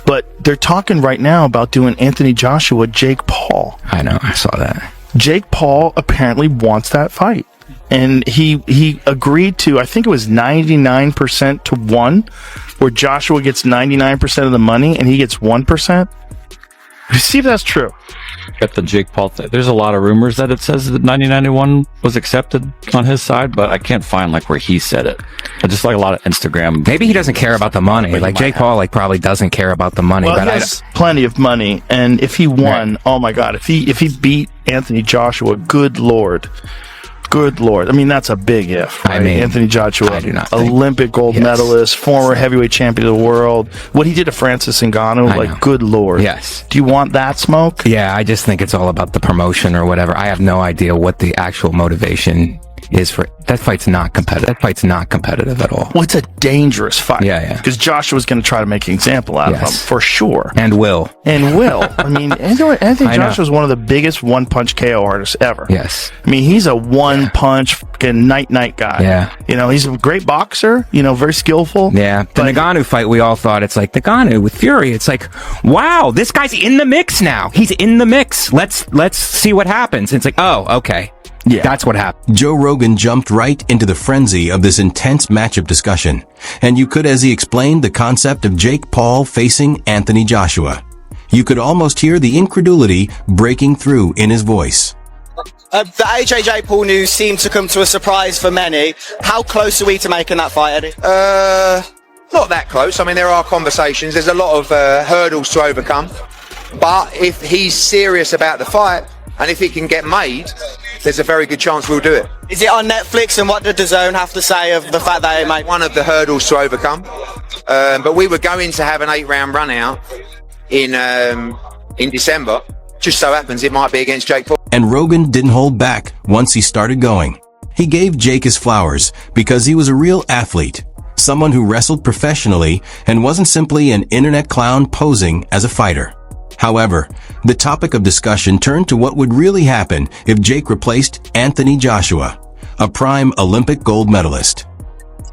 But they're talking right now about doing Anthony Joshua, Jake Paul. I know, I saw that. Jake Paul apparently wants that fight. And he agreed to, I think it was 99% to 1, where Joshua gets 99% of the money and he gets 1%. See if that's true. Got the Jake Paul thing. There's a lot of rumors that it says that 1991 was accepted on his side, but I can't find like where he said it. I just like a lot of Instagram. Maybe he doesn't care about the money. Like Jake Paul, like probably doesn't care about the money. Well, but he has plenty of money, and if he won, oh my God, if he beat Anthony Joshua, good Lord. I mean, that's a big if. Right? I mean, Anthony Joshua, I do not Olympic gold medalist, former heavyweight champion of the world. What he did to Francis Ngannou, like, good Lord. Yes. Do you want that smoke? Yeah, I just think it's all about the promotion or whatever. I have no idea what the actual motivation is for that fight's not competitive. That fight's not competitive at all. Well, it's a dangerous fight. Yeah. Because Joshua's going to try to make an example out of him, for sure. And will. I mean, Anthony Joshua's one of the biggest one-punch KO artists ever. Yes. I mean, he's a one-punch fucking night-night guy. Yeah. You know, he's a great boxer, very skillful. Yeah. The Ngannou fight, we all thought, it's like, Ngannou with Fury. It's like, wow, this guy's in the mix now. He's in the mix. Let's see what happens. And it's like, oh, okay. Yeah, that's what happened. Joe Rogan jumped right into the frenzy of this intense matchup discussion, and you could, as he explained the concept of Jake Paul facing Anthony Joshua, you could almost hear the incredulity breaking through in his voice. The AJ Jake Paul news seemed to come to a surprise for many. How close are we to making that fight, Eddie? Not that close. I mean, there are conversations. There's a lot of hurdles to overcome. But if he's serious about the fight, and if it can get made, there's a very good chance we'll do it. Is it on Netflix, and what did DAZN have to say of the fact that it made one of the hurdles to overcome? But we were going to have an 8-round run out in December. Just so happens it might be against Jake Paul. And Rogan didn't hold back once he started going. He gave Jake his flowers because he was a real athlete, someone who wrestled professionally and wasn't simply an internet clown posing as a fighter. However, the topic of discussion turned to what would really happen if Jake replaced Anthony Joshua, a prime Olympic gold medalist.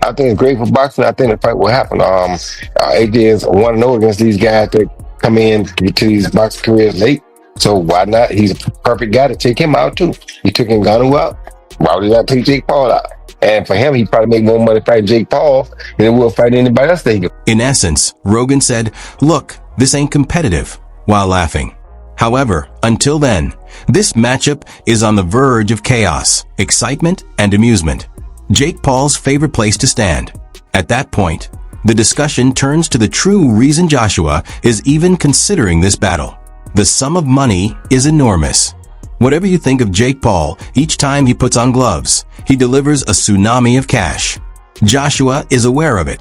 I think it's great for boxing. I think the fight will happen. AJ is 1-0 against these guys that come in to these boxing careers late. So why not? He's a perfect guy to take him out too. He took Ngannou out. Why would he not take Jake Paul out? And for him, he'd probably make more money fighting Jake Paul than he will fight anybody else. In essence, Rogan said, look, this ain't competitive, while laughing. However, until then, this matchup is on the verge of chaos, excitement, and amusement. Jake Paul's favorite place to stand. At that point, the discussion turns to the true reason Joshua is even considering this battle. The sum of money is enormous. Whatever you think of Jake Paul, each time he puts on gloves, he delivers a tsunami of cash. Joshua is aware of it.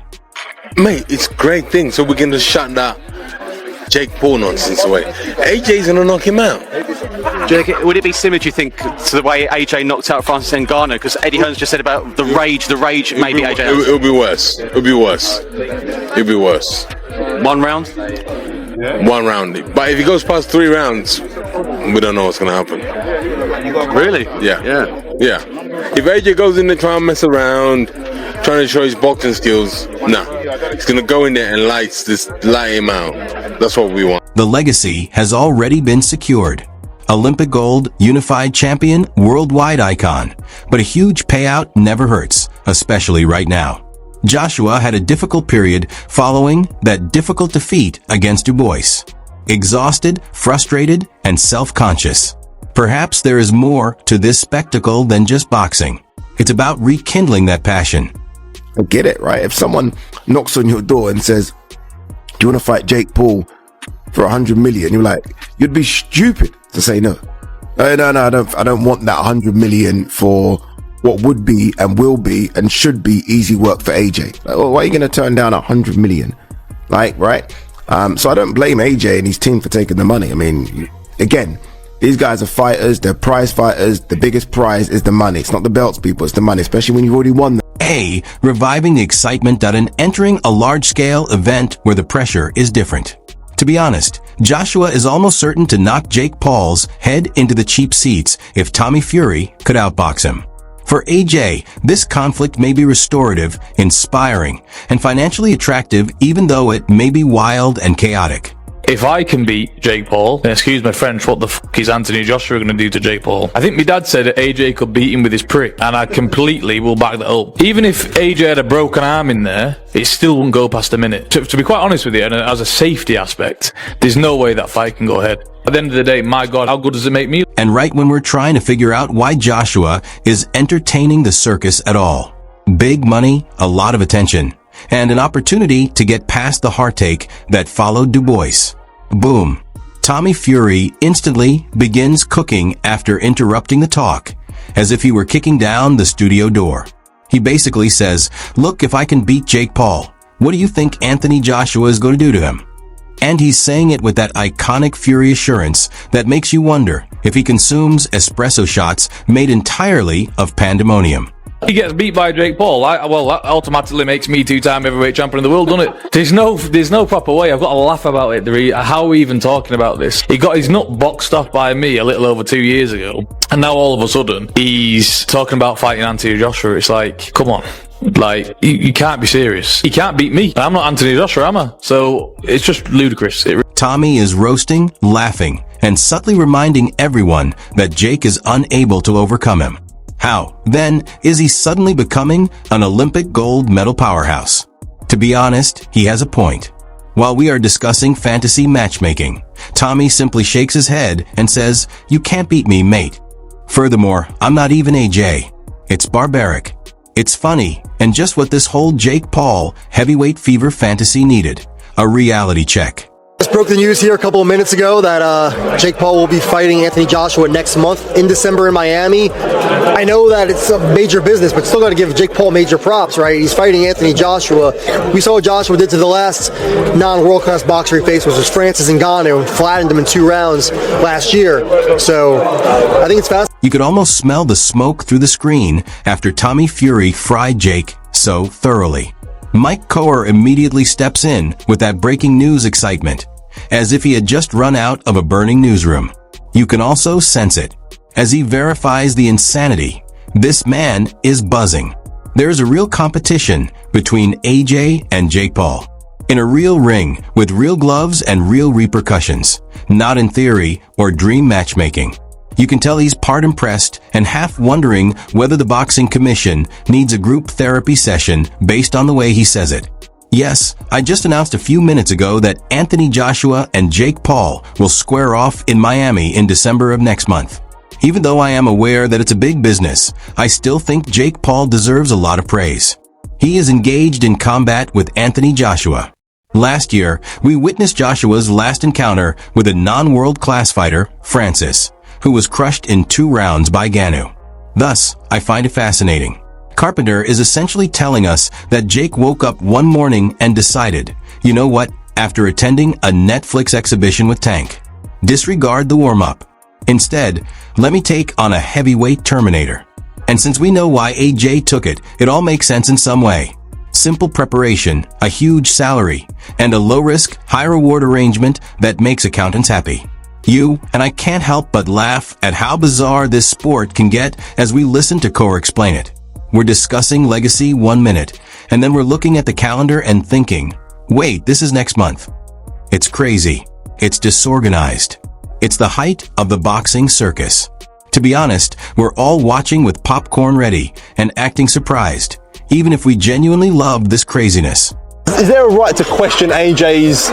Mate, it's a great thing, so we're going to shut that Jake Paul nonsense away. AJ's going to knock him out. Jake, would it be similar, do you think, to the way AJ knocked out Francis Ngannou? Because Eddie Hearn's just said about the rage maybe AJ. It'll be worse. It'll be worse. 1 round? 1 round. But if he goes past 3 rounds, we don't know what's going to happen. Really? Yeah. If AJ goes in there trying to mess around, trying to show his boxing skills, nah. He's going to go in there and light him out. That's what we want. The legacy has already been secured. Olympic gold, unified champion, worldwide icon. But a huge payout never hurts, especially right now. Joshua had a difficult period following that difficult defeat against Du Bois. Exhausted, frustrated, and self-conscious. Perhaps there is more to this spectacle than just boxing. It's about rekindling that passion. I get it, right? If someone knocks on your door and says, do you want to fight Jake Paul for 100 million? You're like, you'd be stupid to say no. No, I don't want that 100 million for what would be and will be and should be easy work for AJ. Like, well, why are you going to turn down 100 million? Like, right? So I don't blame AJ and his team for taking the money. I mean, again, these guys are fighters. They're prize fighters. The biggest prize is the money. It's not the belts, people. It's the money, especially when you've already won them. Reviving the excitement and entering a large-scale event where the pressure is different. To be honest, Joshua is almost certain to knock Jake Paul's head into the cheap seats if Tommy Fury could outbox him. For AJ, this conflict may be restorative, inspiring, and financially attractive even though it may be wild and chaotic. If I can beat Jake Paul, then excuse my French, what the fuck is Anthony Joshua going to do to Jake Paul? I think my dad said that AJ could beat him with his prick, and I completely will back that up. Even if AJ had a broken arm in there, it still wouldn't go past a minute. To be quite honest with you, and as a safety aspect, there's no way that fight can go ahead. At the end of the day, my God, how good does it make me? And right when we're trying to figure out why Joshua is entertaining the circus at all. Big money, a lot of attention, and an opportunity to get past the heartache that followed Du Bois. Boom. Tommy Fury instantly begins cooking after interrupting the talk, as if he were kicking down the studio door. He basically says, look, if I can beat Jake Paul, what do you think Anthony Joshua is going to do to him? And he's saying it with that iconic Fury assurance that makes you wonder if he consumes espresso shots made entirely of pandemonium. He gets beat by Jake Paul. Well, that automatically makes me two-time heavyweight champion of the world, doesn't it? There's no proper way. I've got to laugh about it. How are we even talking about this? He got his nut boxed off by me a little over 2 years ago, and now all of a sudden he's talking about fighting Anthony Joshua. It's like, come on. Like, you can't be serious. He can't beat me. I'm not Anthony Joshua, am I? So it's just ludicrous. Tommy is roasting, laughing, and subtly reminding everyone that Jake is unable to overcome him. How, then, is he suddenly becoming an Olympic gold medal powerhouse? To be honest, he has a point. While we are discussing fantasy matchmaking, Tommy simply shakes his head and says, you can't beat me, mate. Furthermore, I'm not even AJ. It's barbaric. It's funny, and just what this whole Jake Paul heavyweight fever fantasy needed. A reality check. Just broke the news here a couple of minutes ago that Jake Paul will be fighting Anthony Joshua next month in December in Miami. I know that it's a major business, but still got to give Jake Paul major props, right? He's fighting Anthony Joshua. We saw what Joshua did to the last non-world-class boxer he faced, which was Francis Ngannou, and flattened him in 2 rounds last year. So I think it's fast. You could almost smell the smoke through the screen after Tommy Fury fried Jake so thoroughly. Mike Coher immediately steps in with that breaking news excitement, as if he had just run out of a burning newsroom. You can also sense it, as he verifies the insanity. This man is buzzing. There is a real competition between AJ and Jake Paul. In a real ring, with real gloves and real repercussions, not in theory or dream matchmaking. You can tell he's part impressed and half wondering whether the Boxing Commission needs a group therapy session based on the way he says it. Yes, I just announced a few minutes ago that Anthony Joshua and Jake Paul will square off in Miami in December of next month. Even though I am aware that it's a big business, I still think Jake Paul deserves a lot of praise. He is engaged in combat with Anthony Joshua. Last year, we witnessed Joshua's last encounter with a non-world class fighter, Francis, who was crushed in 2 rounds by Ngannou. Thus, I find it fascinating. Carpenter is essentially telling us that Jake woke up one morning and decided, you know what, after attending a Netflix exhibition with Tank, disregard the warm-up. Instead, let me take on a heavyweight Terminator. And since we know why AJ took it, it all makes sense in some way. Simple preparation, a huge salary, and a low-risk, high-reward arrangement that makes accountants happy. You and I can't help but laugh at how bizarre this sport can get as we listen to Coher explain it. We're discussing legacy 1 minute, and then we're looking at the calendar and thinking, wait, this is next month. It's crazy. It's disorganized. It's the height of the boxing circus. To be honest, we're all watching with popcorn ready and acting surprised, even if we genuinely love this craziness. Is there a right to question AJ's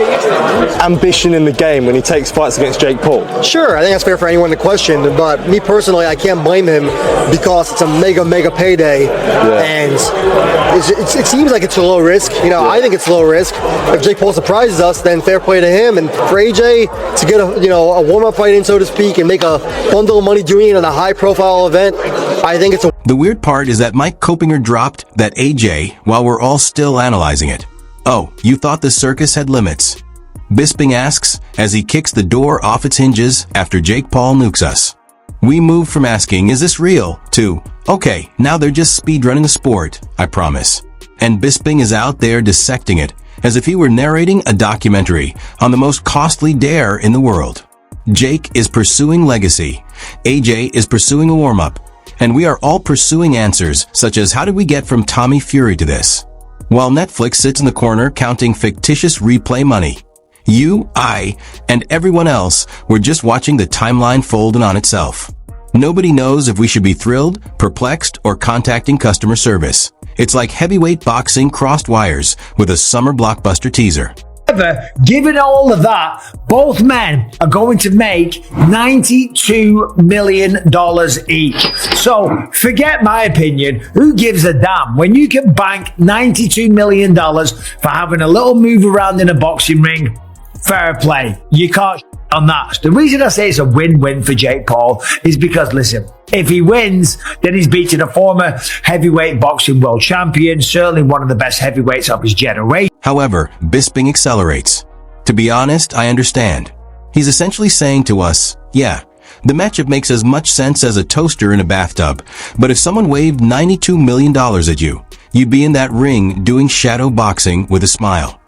ambition in the game when he takes fights against Jake Paul? Sure, I think that's fair for anyone to question, but me personally, I can't blame him because it's a mega payday, and it seems like it's a low risk. I think it's low risk. If Jake Paul surprises us, then fair play to him, and for AJ to get a warm-up fight in, so to speak, and make a bundle of money doing it in a high-profile event, I think it's a... The weird part is that Mike Copinger dropped that AJ while we're all still analyzing it. Oh, you thought the circus had limits? Bisping asks as he kicks the door off its hinges after Jake Paul nukes us. We move from asking, is this real, to, okay, now they're just speedrunning the sport, I promise. And Bisping is out there dissecting it as if he were narrating a documentary on the most costly dare in the world. Jake is pursuing legacy. AJ is pursuing a warm-up. And we are all pursuing answers such as how did we get from Tommy Fury to this? While Netflix sits in the corner counting fictitious replay money. You, I, and everyone else were just watching the timeline fold in on itself. Nobody knows if we should be thrilled, perplexed, or contacting customer service. It's like heavyweight boxing crossed wires with a summer blockbuster teaser. However, given all of that, both men are going to make $92 million each. So forget my opinion. Who gives a damn when you can bank $92 million for having a little move around in a boxing ring? Fair play. You can't on that. The reason I say it's a win-win for Jake Paul is because, listen, if he wins, then he's beating a former heavyweight boxing world champion, certainly one of the best heavyweights of his generation. However, Bisping accelerates. To be honest, I understand. He's essentially saying to us, yeah, the matchup makes as much sense as a toaster in a bathtub, but if someone waved $92 million at you, you'd be in that ring doing shadow boxing with a smile.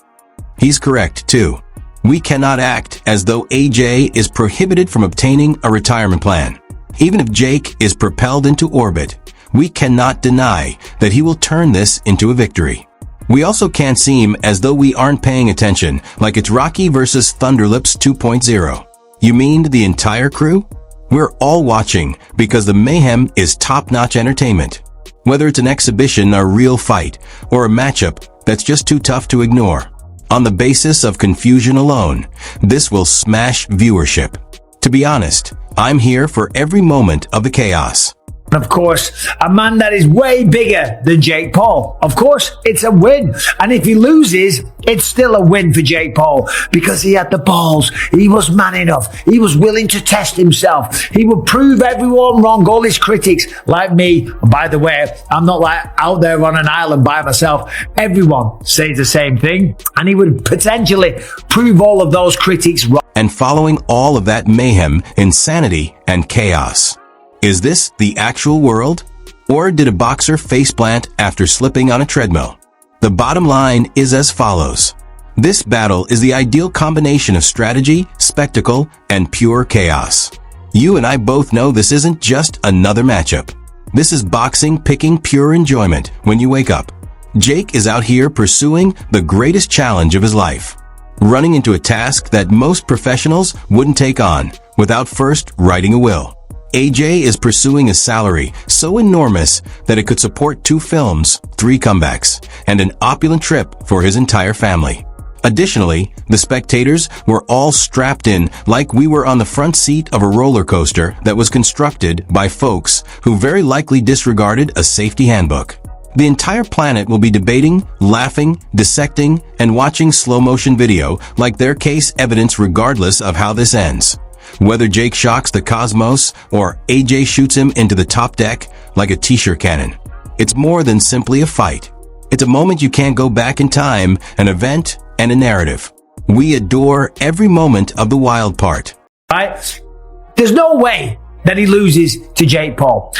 He's correct, too. We cannot act as though AJ is prohibited from obtaining a retirement plan. Even if Jake is propelled into orbit, we cannot deny that he will turn this into a victory. We also can't seem as though we aren't paying attention, like it's Rocky versus Thunderlips 2.0. You mean the entire crew? We're all watching because the mayhem is top-notch entertainment. Whether it's an exhibition, a real fight, or a matchup that's just too tough to ignore. On the basis of confusion alone, this will smash viewership. To be honest, I'm here for every moment of the chaos. Of course, a man that is way bigger than Jake Paul. Of course, it's a win. And if he loses, it's still a win for Jake Paul because he had the balls. He was man enough. He was willing to test himself. He would prove everyone wrong, all his critics, like me. By the way, I'm not like out there on an island by myself. Everyone says the same thing. And he would potentially prove all of those critics wrong. And following all of that mayhem, insanity, and chaos. Is this the actual world? Or did a boxer faceplant after slipping on a treadmill? The bottom line is as follows. This battle is the ideal combination of strategy, spectacle, and pure chaos. You and I both know this isn't just another matchup. This is boxing picking pure enjoyment when you wake up. Jake is out here pursuing the greatest challenge of his life. Running into a task that most professionals wouldn't take on without first writing a will. AJ is pursuing a salary so enormous that it could support 2 films, 3 comebacks, and an opulent trip for his entire family. Additionally, the spectators were all strapped in like we were on the front seat of a roller coaster that was constructed by folks who very likely disregarded a safety handbook. The entire planet will be debating, laughing, dissecting, and watching slow-motion video like their case evidence regardless of how this ends. Whether Jake shocks the cosmos or AJ shoots him into the top deck like a t-shirt cannon. It's more than simply a fight. It's a moment you can't go back in time, an event, and a narrative. We adore every moment of the wild part. Right? There's no way that he loses to Jake Paul.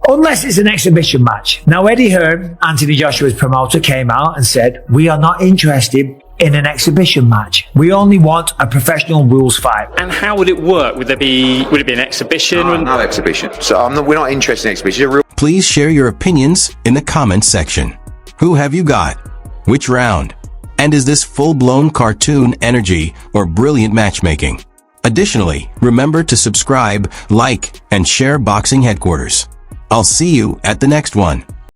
Unless it's an exhibition match. Now, Eddie Hearn, Anthony Joshua's promoter, came out and said, we are not interested in an exhibition match. We only want a professional rules fight. And how would it work? Would it be an exhibition? No exhibition. So we're not interested in exhibition. Please share your opinions in the comments section. Who have you got? Which round? And is this full-blown cartoon energy or brilliant matchmaking? Additionally, remember to subscribe, like, and share Boxing Headquarters. I'll see you at the next one.